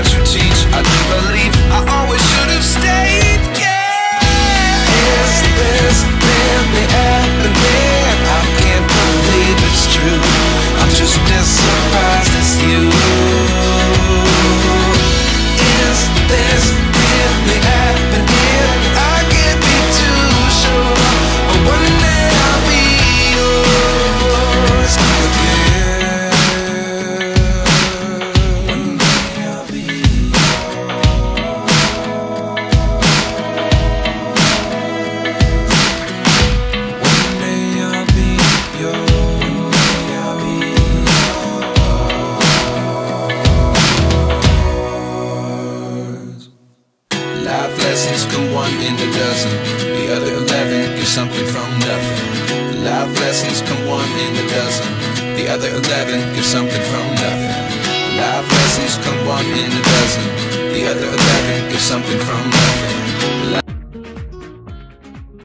what you teach. I do believe I always should have stayed. Yeah. Is this really happening? I can't believe it's true. I'm just as surprised as you. Is this really happening? I can't be too sure, but one day I'll be yours again. One day I'll be Life lessons come one in a dozen. The other 11 get something from nothing. Life lessons come one in a dozen. The other 11 get something from nothing. Life lessons come one in a dozen. The other 11 get something from nothing.